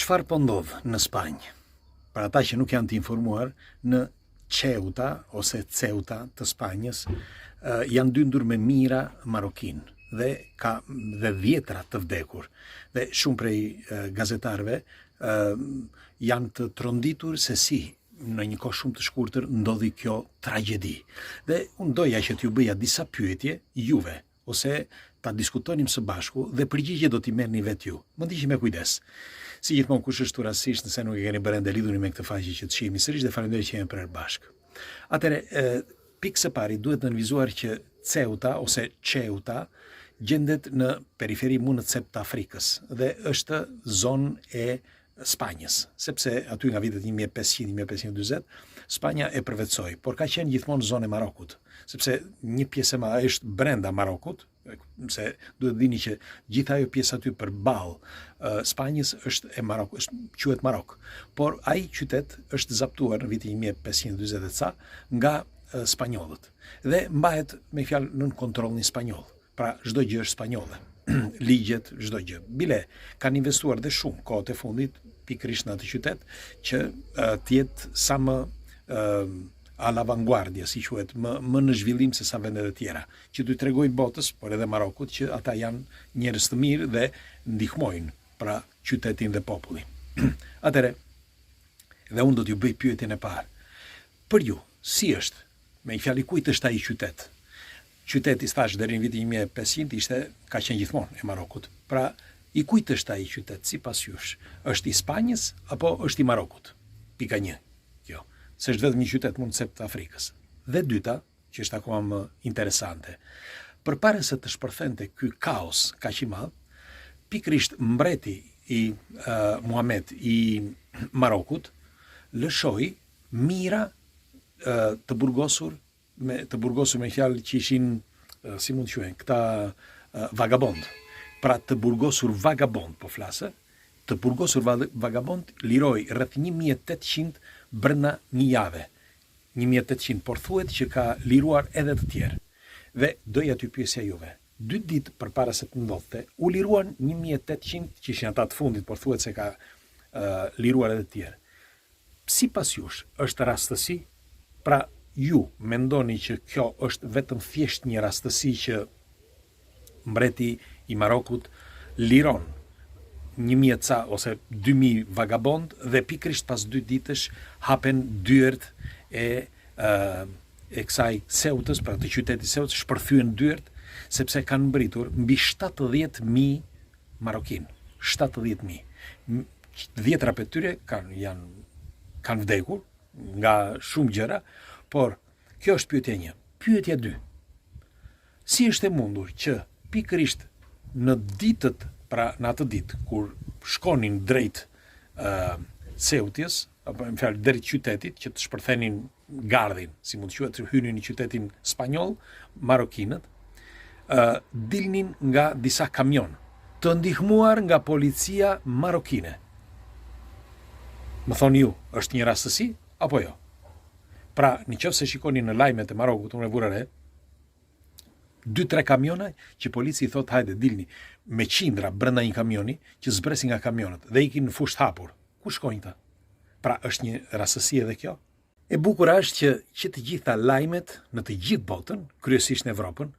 Çfarë po ndodh në Spanjë? Për ata që nuk janë të informuar, në Ceuta ose Ceuta të Spanjës janë dyndur me mijëra marokin dhe dhjetra të vdekur. Dhe shumë prej gazetarëve janë të tronditur se si në një kohë shumë të shkurtër ndodhi kjo tragjedi. Dhe unë doja që t'ju bëja disa pyetje juve, ose ta diskutonim së bashku dhe përgjigje do t'i merrni vetë ju. Më ndiqni me kujdes. Si gjithmonë kush është rastisht nëse nuk e keni bërë ende lidhuni me këtë faqe që të shihni sërish dhe faleminderit që jemi prerë bashkë. Atëherë, pikë së pari duhet të nënvizuar që Ceuta ose Ceuta gjendet në periferi të cep të Afrikës dhe është zonë e Spanjës, sepse aty nga vitet 1500-1540 Spanja e përvetsoi, por ka qenë gjithmonë zonë e Marokut, sepse një pjesë është brenda Marokut, se duhet dini që gjithë ajo pjesë aty përballë Spanjës është e Marok, quhet Marok. Por ai qytet është zaptuar në vitin 1540 ca nga spanjollët dhe mbahet me fjalë nën kontrollin spanjoll. Pra çdo gjë është spanjolle. Ligjet, çdo gjë. Bile kanë investuar dhe shumë kohët e fundit pikërisht në atë qytet që të jetë sa më all'avanguardia, si quhet, më në zhvillim se sa vendet e tjera, që t'u tregojnë botës, por edhe Marokut, që ata janë njerëz të mirë dhe ndihmojnë pra qytetin dhe popullin. Atëre, dhe unë do t'ju bëj pyetjen e parë. Për ju, si është? Me një fjalë, kujt është ai qytet? Qyteti thash deri në vitin 1500 ka qenë gjithmonë e Marokut. Pra, i kujt është ai qytet sipas jush? Është i Spanjës apo është i Marokut? Pika 1. Kjo. Se është vetëm një qytet mund të cep të Afrikës. Dhe dyta, që është akoma më interesante. Përpara se të shpërthente ky kaos kaq i madh, pikërisht mbreti i Muhamet i Marokut lëshoi mijëra të burgosur me fjalë që ishin, si mund të quhen, këta vagabond. Pra të burgosur vagabond po flasë, të burgosur vagabond liroi rreth 1800 brenda një jave. 1800, por thuhet që ka liruar edhe të tjerë. Dhe doja t'ju pyesja juve. 2 ditë përpara se të ndodhte, u liruan 1800 që ishin ata të fundit, por thuhet se ka liruar edhe të tjerë. Sipas jush, është rastësi? Pra, ju mendoni që kjo është vetëm thjesht një rastësi që mbreti i Marokut liron 1000 ca ose 2000 vagabond dhe pikërisht pas 2 ditësh hapen dyert e kësaj Ceutës, pra të qytetit Ceutës, shpërthyen dyert sepse kanë mbritur mbi 70.000 marokin. 70.000. 10 prej tyre kanë vdekur nga shumë gjëra, por kjo është pyetja 1. Pyetja 2. Si është e mundur që pikërisht në ditët, pra në atë ditë kur shkonin drejt Ceutës, apo më fjalë drejt qytetit që të shpërthenin gardhin, si mund të quhet, hynin në qytetin spanjoll, marokinët, dilnin nga disa kamion, të ndihmuar nga policia marokine. Më thoni ju, është një rastësi apo jo? Pra, nëse shikoni në lajmet e Marokut, unë e vura re, 2-3 kamiona që polici i thot hajde dilni me qindra brenda një kamioni që zbresin nga kamionët dhe ikin në fusht hapur. Ku shkojnë ta? Pra, është një rastësi edhe kjo? E bukur është që të gjitha lajmet në të gjithë botën, kryesisht në Evropën,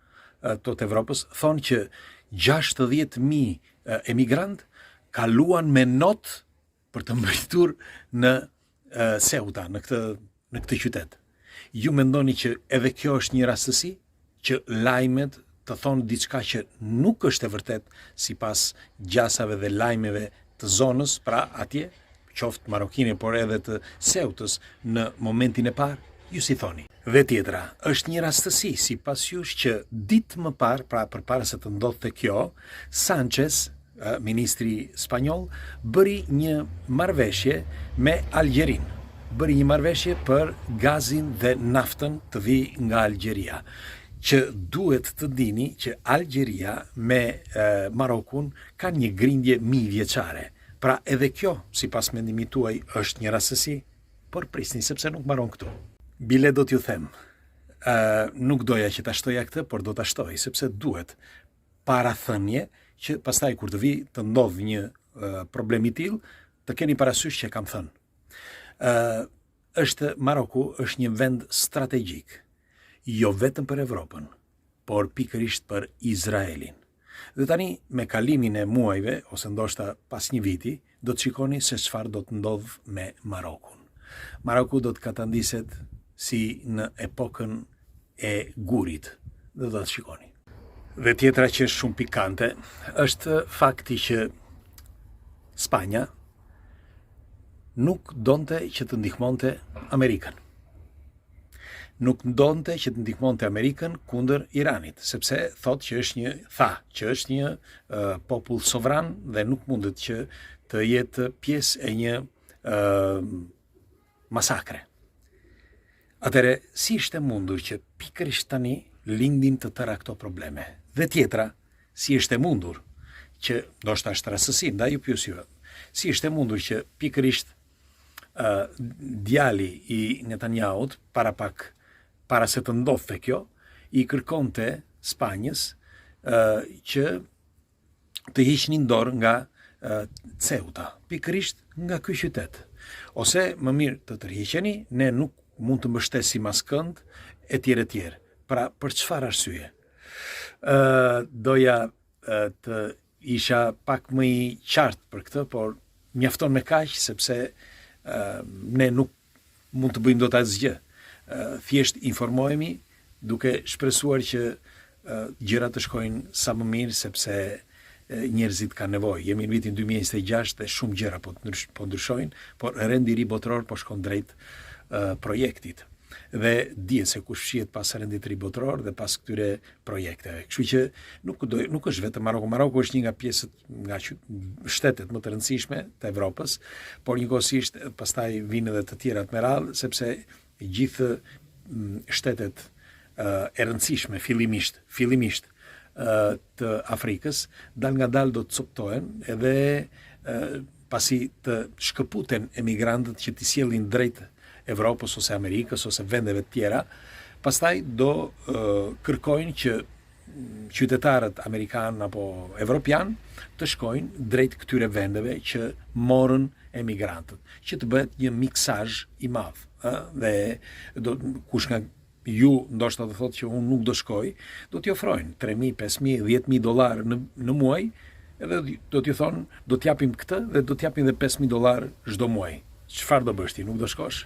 Evropës, thonë që 60.000 emigrant kaluan me not për të mbritur në Ceuta, në këtë qytet. Ju mendoni që edhe kjo është një rastësi që lajmet të thonë diçka që nuk është e vërtet sipas gjasave dhe lajmeve të zonës, pra atje, qoftë marokine, por edhe të Ceutës në momentin e parë, ju si thoni. Dhe tjetra, është një rastësi sipas jush që ditë më parë, pra përpara se të ndodhte kjo, Sanchez, ministri spanjoll, bëri një marrëveshje me Algjerinë. Bëri një marrëveshje për gazin dhe naftën të vi nga Algjeria, që duhet të dini që Algjeria me Marokun ka një grindje mijëvjeçare. Pra edhe kjo, sipas mendimit tuaj, është një rastësi, por prisni sepse nuk mbaron këtu. Bile do t'ju them, nuk doja që ta shtoja këtë, por do ta shtoj, sepse duhet parathënie që pastaj kur të vi të ndodh një problem i tillë, të keni parasysh që kam thënë. Maroku është një vend strategjik, jo vetëm për Evropën, por pikërisht për Izraelin. Dhe tani, me kalimin e muajve, ose ndoshta pas një viti, do të shikoni se çfarë do të ndodh me Marokun. Maroku do të katandiset si në epokën e gurit, dhe do të shikoni. Dhe tjetra që është shumë pikante, është fakti që Spanja nuk donte që të ndihmonte Amerikën. Nuk donte që të ndihmonte Amerikën kundër Iranit, sepse thotë që është një popull sovran dhe nuk mundet që të jetë pjesë e një masakre. Atëre, si ishte mundur që pikërisht tani lindin të tëra këto probleme? Dhe tjetra, si ishte mundur që, ndoshta është rastësi, ndaj ju pyes juve, si ishte mundur që pikërisht djali i Netanyahut, para se të ndodhte kjo, i kërkonte Spanjës që të hiqnin dorë nga Ceuta, pikërisht nga ky qytet. Ose më mirë të tërhiqeni, ne nuk mund të mbështesim askënd, etj. Pra, për çfarë arsye? Doja të isha pak më i qartë për këtë, por mjafton me kaq, sepse ne nuk mund të bëjmë dot asgjë. Thjesht informohemi duke shpresuar që gjërat të shkojnë sa më mirë, sepse njerëzit kanë nevojë. Jemi në vitin 2026 dhe shumë gjëra po ndryshojnë, por rendi i ri botëror po shkon drejt projektit. Dhe dihet se kush fshihet pas rendit të ri botëror dhe pas këtyre projekteve. Kështu që nuk është vetëm Maroku. Maroku është një nga pjesët, nga shtetet më të rëndësishme të Evropës, por njëkohësisht pastaj vinë edhe të tjerat me radhë, sepse gjithë shtetet e rëndësishme fillimisht të Afrikës dal nga dal do të coptohen edhe pasi të shkëputen emigrantët që t'i sjellin drejt Evropës ose Amerikës ose vendeve të tjera, pastaj do kërkojnë që qytetarët amerikan apo evropian të shkojnë drejt këtyre vendeve që morën emigrantët, që të bëhet një miksazh i madh, dhe kush nga ju ndoshta do thotë që unë nuk do shkoj, do t'i ofrojnë 3.000, 5.000, 10.000 dollar në muaj, edhe do t'i thonë, do t'japim këtë dhe do t'japim dhe 5.000 dollar çdo muaj. Çfarë do bësh ti? Nuk do shkosh?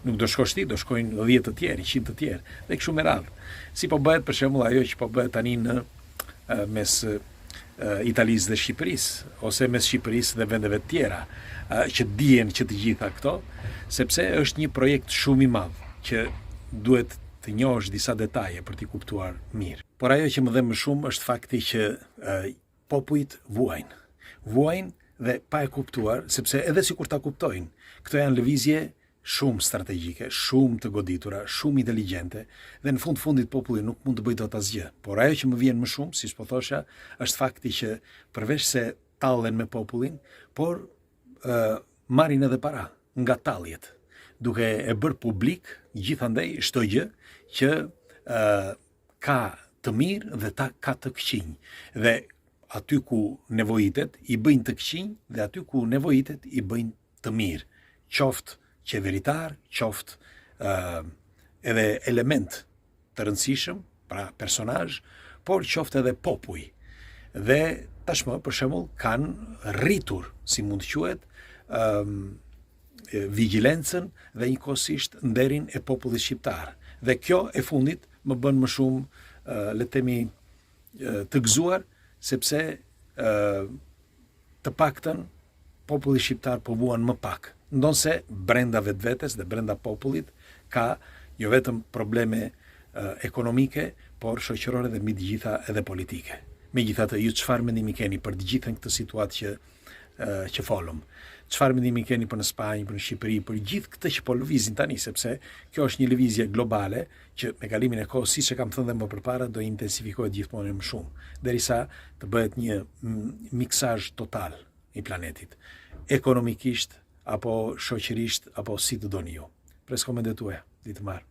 Nuk do shkosh ti, do shkojnë 10 të tjerë, 100 të tjerë, dhe kështu me radhë. Si po bëhet për shembull ajo që po bëhet tani në mes Italisë dhe Shqipërisë, ose mes Shqipërisë dhe vendeve të tjera, që dihen që të gjitha këto, sepse është një projekt shumë i madh që duhet të njohësh disa detaje për t'i kuptuar mirë. Por ajo që më dhe më shumë është fakti që popujt vuajnë dhe pa e kuptuar, sepse edhe sikur ta kuptojnë, këto janë lëvizje shumë strategjike, shumë të goditura, shumë inteligjente, dhe në fundit populli nuk mund të bëjë dot asgjë. Por ajo që më vjen më shumë, siç po thosha, është fakti që përveç se tallen me popullin, por marrin edhe para nga talljet, duke e bërë publik gjithandej çdo gjë që ka të mirë dhe ka të këqij. Dhe aty ku nevojitet i bëjnë të këqij dhe aty ku nevojitet i bëjnë të mirë. Qoftë qeveritar, qoftë edhe element të rëndësishëm, pra personazh, por qoftë edhe popull. Dhe tashmë për shembull kanë rritur, si mund të quhet, vigjilencën dhe njëkohësisht nderin e popullit shqiptar. Dhe kjo e fundit më bën më shumë, le të themi, të gëzuar, sepse të paktën populli shqiptar po vuan më pak. Ndonse brenda vetvetes dhe brenda popullit ka jo vetëm probleme ekonomike, por shoqërore dhe mbi të gjitha edhe politike. Megjithatë, ju çfarë mendimi keni për të gjithën këtë situatë që folëm? Çfarë mendimi keni për në Spanjë, për në Shqipëri, për gjithë këtë që po lëvizin tani, sepse kjo është një lëvizje globale që me kalimin e kohës, siç e kam thënë dhe më përpara, do intensifikohet gjithmonë më shumë, derisa të bëhet një miksazh total i planetit, ekonomikisht apo shoqërisht apo si të doni ju. Pres komentet tuaja. Ditë të mbarë.